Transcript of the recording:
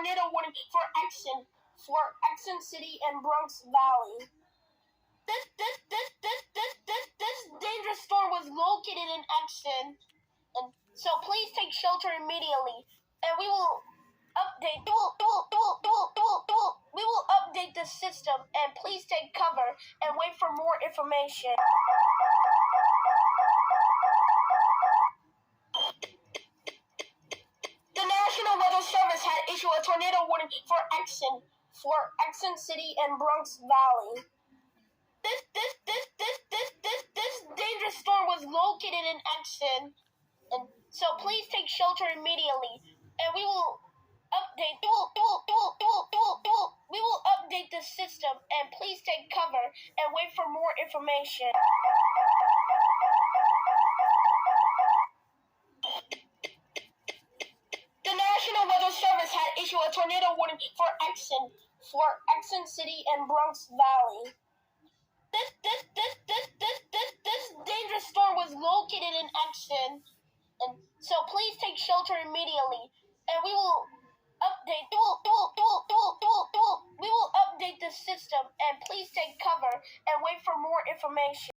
tornado warning for Exon City and Bronx Valley. This dangerous storm was located in Exon, and so please take shelter immediately. And we will update. We will update the system, and please take cover and wait for more information. The National Weather Service had issued a tornado warning for Exon City and Bronx Valley. This dangerous storm was located in Exon, and so please take shelter immediately. And we will update. We will update the system, and please take cover and wait for more information. The National Weather Service had issued a tornado warning for Exon City and Bronx Valley. This dangerous storm was located in Exon, and so please take shelter immediately. And we will update. We will update the system, and please take cover and wait for more information.